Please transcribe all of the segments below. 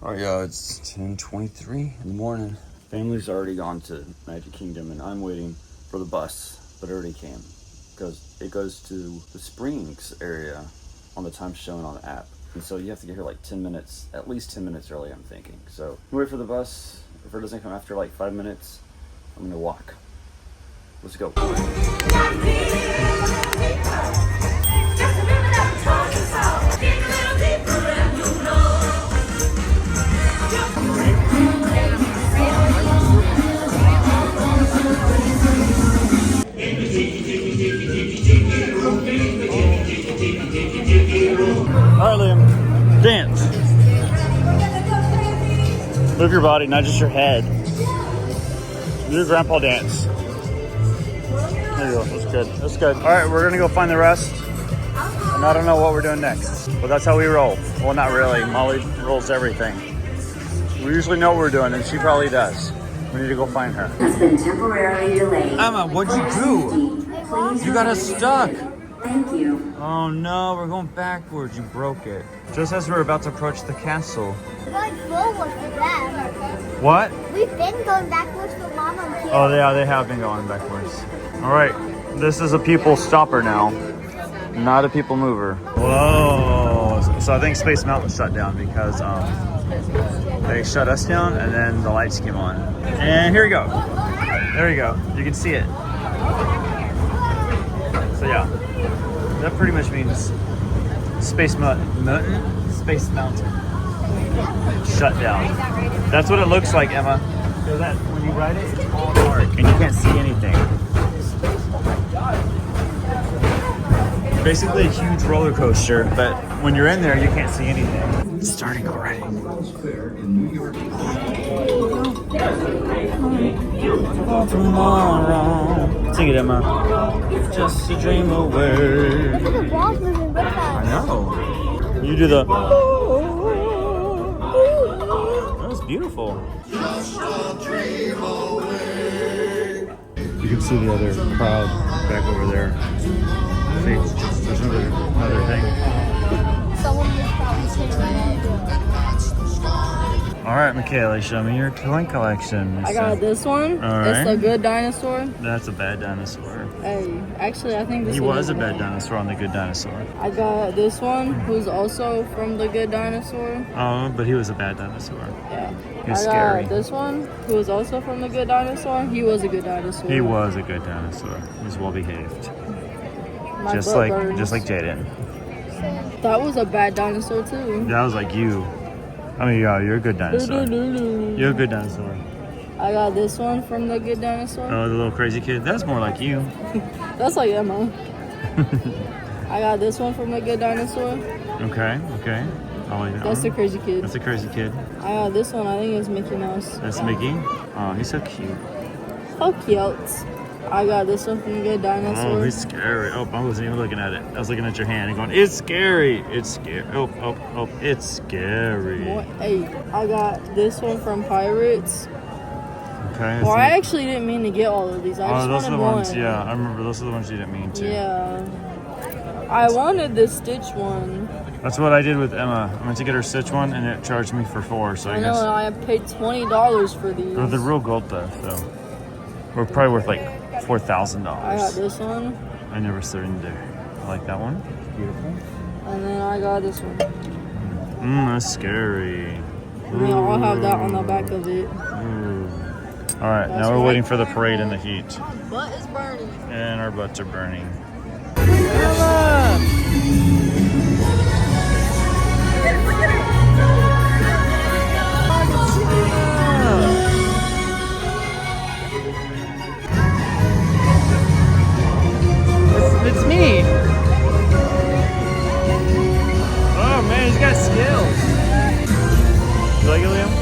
Oh yeah, it's 10:23 in the morning. Family's already gone to Magic Kingdom and I'm waiting for the bus, but it already came because it goes to the Springs area on the time shown on the app. And so you have to get here like 10 minutes, at least 10 minutes early, I'm thinking. So wait for the bus. If it doesn't come after like 5 minutes, I'm gonna walk. Let's go. All right, Liam, dance. Move your body, not just your head. Do your grandpa dance. There you go, that's good, that's good. All right, we're gonna go find the rest. And I don't know what we're doing next, but that's how we roll. Well, not really, Molly rolls everything. We usually know what we're doing, and she probably does. We need to go find her. Has been temporarily delayed. Emma, what'd you do? You got us stuck. Thank you. Oh no, we're going backwards. You broke it. Just as we're about to approach the castle. We're going forward for them. What? We've been going backwards for Mom and Kid. Oh yeah, they have been going backwards. All right, this is a people stopper now, not a people mover. Whoa! So I think Space Mountain shut down because they shut us down and then the lights came on. And here we go. There you go. You can see it. So yeah. That pretty much means Space Mountain shut down. That's what it looks like, Emma. So that when you ride it, it's all dark and you can't see anything. Basically a huge roller coaster, but when you're in there, you can't see anything. It's starting already. Tomorrow. Sing it, Emma. Just a dream away. Look at the walls moving real fast. I know. You do the. That was beautiful. Just a dream away. You can see the other crowd back over there. See, there's another thing. Someone was probably sitting All right, Michaela, show me your toy collection. I got this one. All right. It's a good dinosaur. That's a bad dinosaur. Hey, actually, I think this He was a bad dinosaur on the Good Dinosaur. I got this one, who's also from the Good Dinosaur. Oh, but he was a bad dinosaur. Yeah. He was I scary. got this one, who was also from the Good Dinosaur. He was a good dinosaur. He was a good dinosaur. He was well behaved. My Just butt like burns. Jaden. That was a bad dinosaur too. That was like you. I mean, yeah, you're a good dinosaur. You're a good dinosaur. I got this one from the Good Dinosaur. Oh, the little crazy kid. That's more like you. That's like Emma. I got this one from the Good Dinosaur. Okay. I like that That's the one. crazy kid. That's a crazy kid. I got this one. I think it's Mickey Mouse. That's Mickey. Oh, he's so cute. How cute. I got this one from the Good Dinosaur. Oh, he's scary. Oh, I wasn't even looking at it. I was looking at your hand and going, it's scary. It's scary. Oh, it's scary. Hey, I got this one from Pirates. Okay. Well, I actually didn't mean to get all of these. I just those are wanted the ones, one. yeah. I remember those are the ones you didn't mean to. Yeah. I wanted the Stitch one. That's what I did with Emma. I went to get her Stitch one and it charged me for 4, so I I guess. know, I paid $20 for these. They're the real gold though, so. We're probably worth like $4,000. I got this one. I never surrender. I like that one. Beautiful. And then I got this one. That's scary. And they all have that on the back of it. Ooh. All right, That's now we're right. waiting for the parade in the heat. Butt is burning. And our butts are burning. It's me. Oh man, he's got skills. You like it, Liam?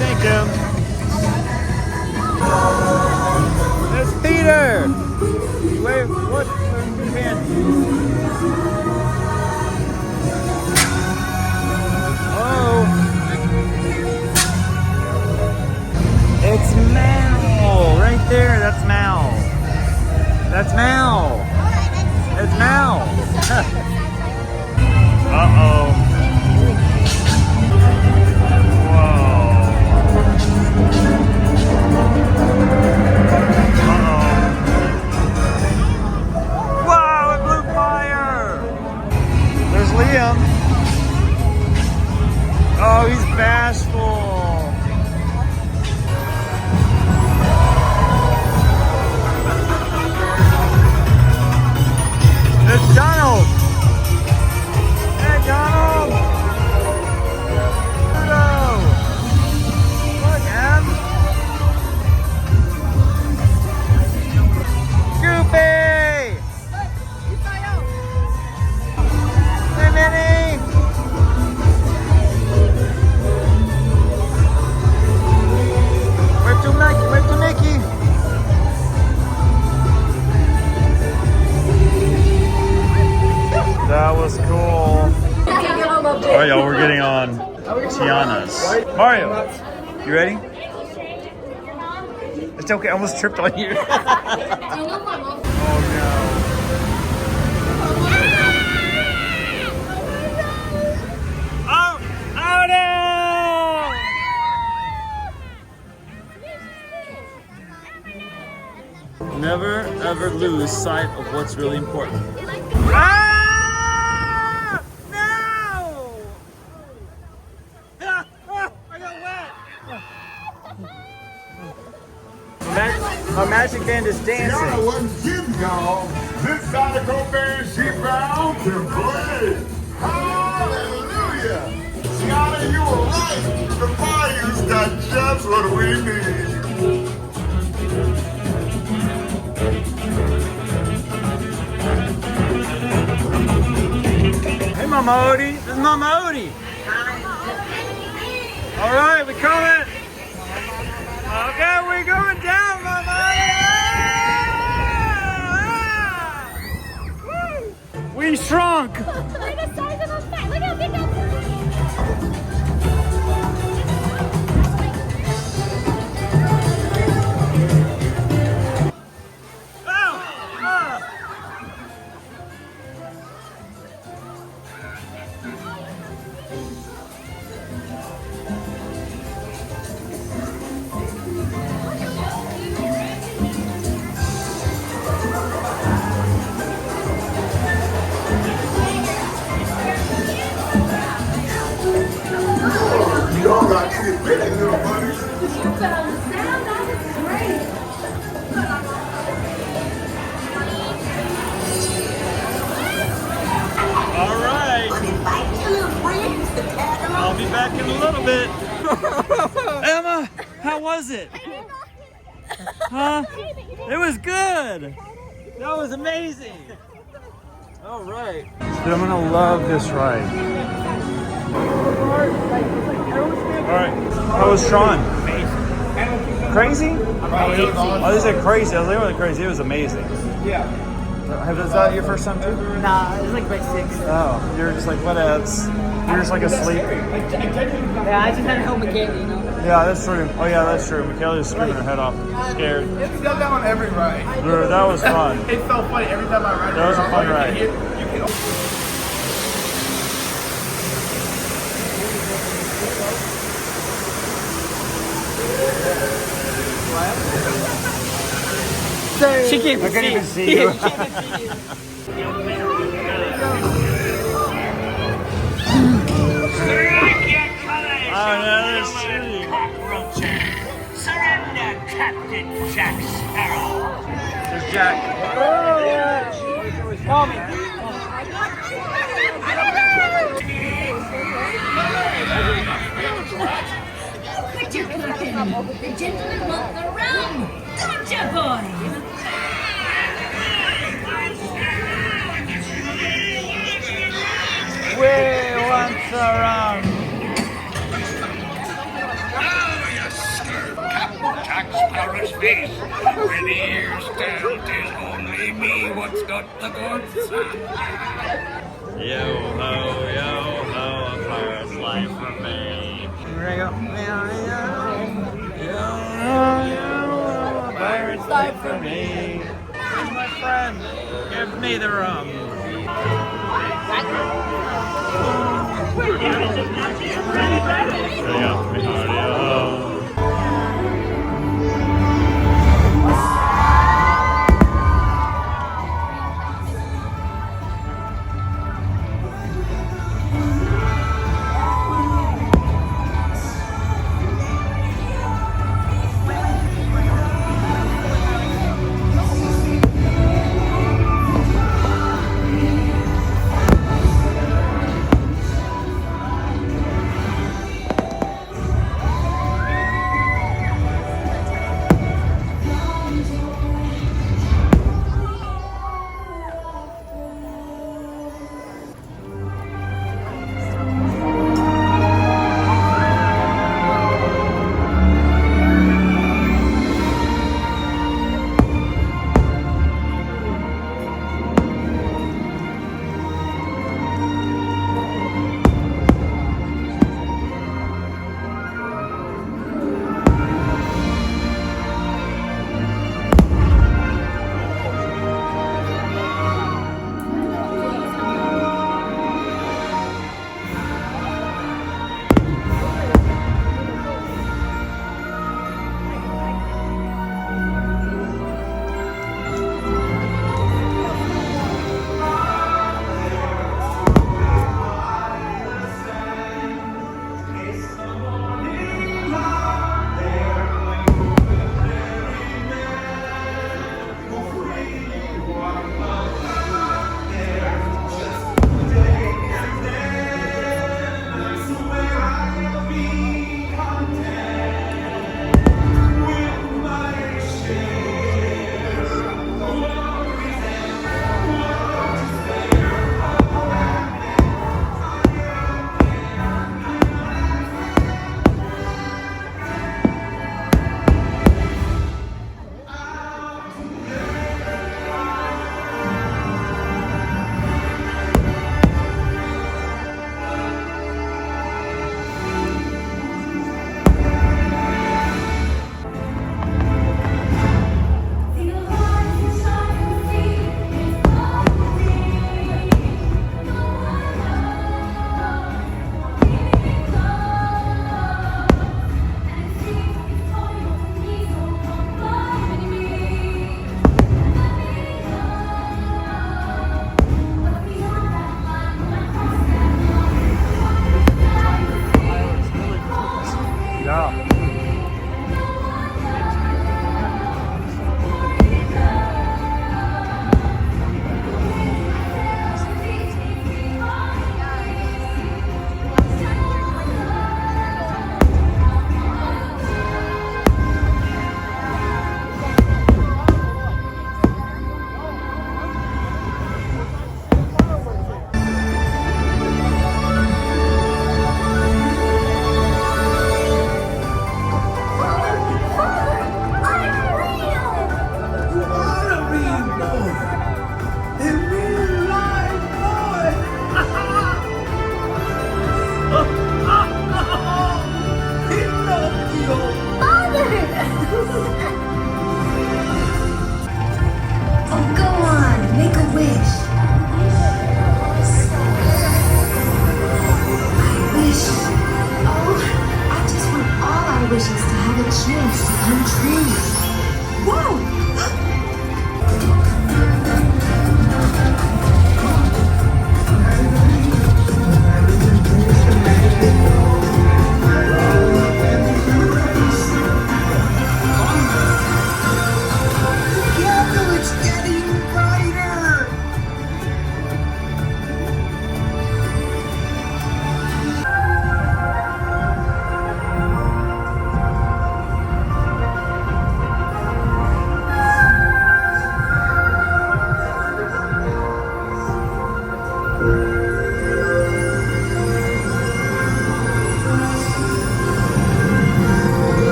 Thank you. It's Peter. Wait, what? Your hand. Uh-oh. Wow, it blew fire! There's Liam. Oh, he's bashful. It's Donald. Hey, Donald. Pluto. Look, Em. Goofy. Hey, Minnie. Wave to Mickey. Wave to Mickey. That was cool. All right, y'all, we're getting on Tiana's. Mario, you ready? It's okay, I almost tripped on you. Oh no. Oh, oh no! Never ever lose sight of what's really important. Ah! No! Ah, ah, I got wet. My magic band is dancing. Tiana wasn't kidding, y'all. This Lightcycle band, she bound to play. Hallelujah! Tiana, you were right. The Bayou's got just what we need. Hey, Mama Odie. This is Mama Odie. All right, we coming. Okay, we're going down, Mama Odie. Woo! We shrunk. Look at the size of a fat. Look how big that Y'all got any big little buddies? All right. I'll be back in a little bit. Emma, how was it? Huh? It was good. That was amazing. All right. Dude, I'm gonna love this ride. All right. How was Tron? Crazy? Oh, they said crazy. I was like, really crazy. It was amazing. Yeah. Is that your first time too? Nah, it was like my sixth. Oh, you're just like, whatevs. You're just like asleep. Yeah, I just had to help Michaela, you know? Yeah, that's true. Oh yeah, that's true. Michaela was screaming her head off. Scared. It's done that on every ride. Dude, that was fun. It's so funny every time I ride. That was a fun ride. You can She can't I can't even see you. Oh, no, that's shooting. Surrender, Captain Jack Sparrow. There's Jack. call me. Quit your clapping. The gentlemen want the rum. Gotcha, boy. We want the rum. Oh, you scurf, Captain Jack Sparrow's face. When he hears tell, 'tis only me what's got the goods. Yo ho, a pirate's life for me. Yo, a pirate's life for me. Where's my friend? Give me the rum. Ja, vi har det. Ja.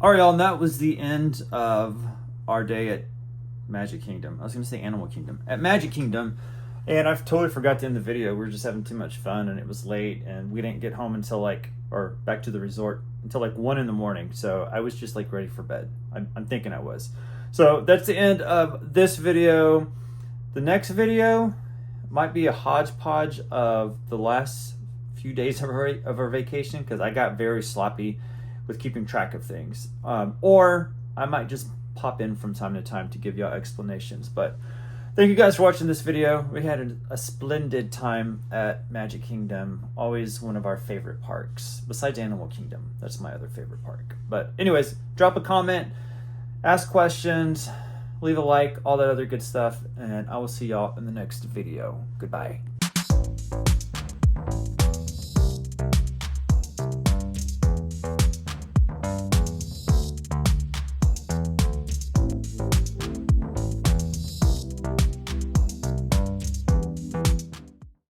All right, y'all, and that was the end of our day at Magic Kingdom. I was going to say Animal Kingdom. At Magic Kingdom, and I totally forgot to end the video. We were just having too much fun, and it was late, and we didn't get home until or back to the resort until 1 in the morning. So I was just ready for bed. I'm thinking I was. So that's the end of this video. The next video might be a hodgepodge of the last few days of our vacation, because I got very sloppy with keeping track of things. Or I might just pop in from time to time to give y'all explanations. But thank you guys for watching this video. We had a splendid time at Magic Kingdom. Always one of our favorite parks, besides Animal Kingdom. That's my other favorite park. But anyways, drop a comment, ask questions, leave a like, all that other good stuff, and I will see y'all in the next video. Goodbye.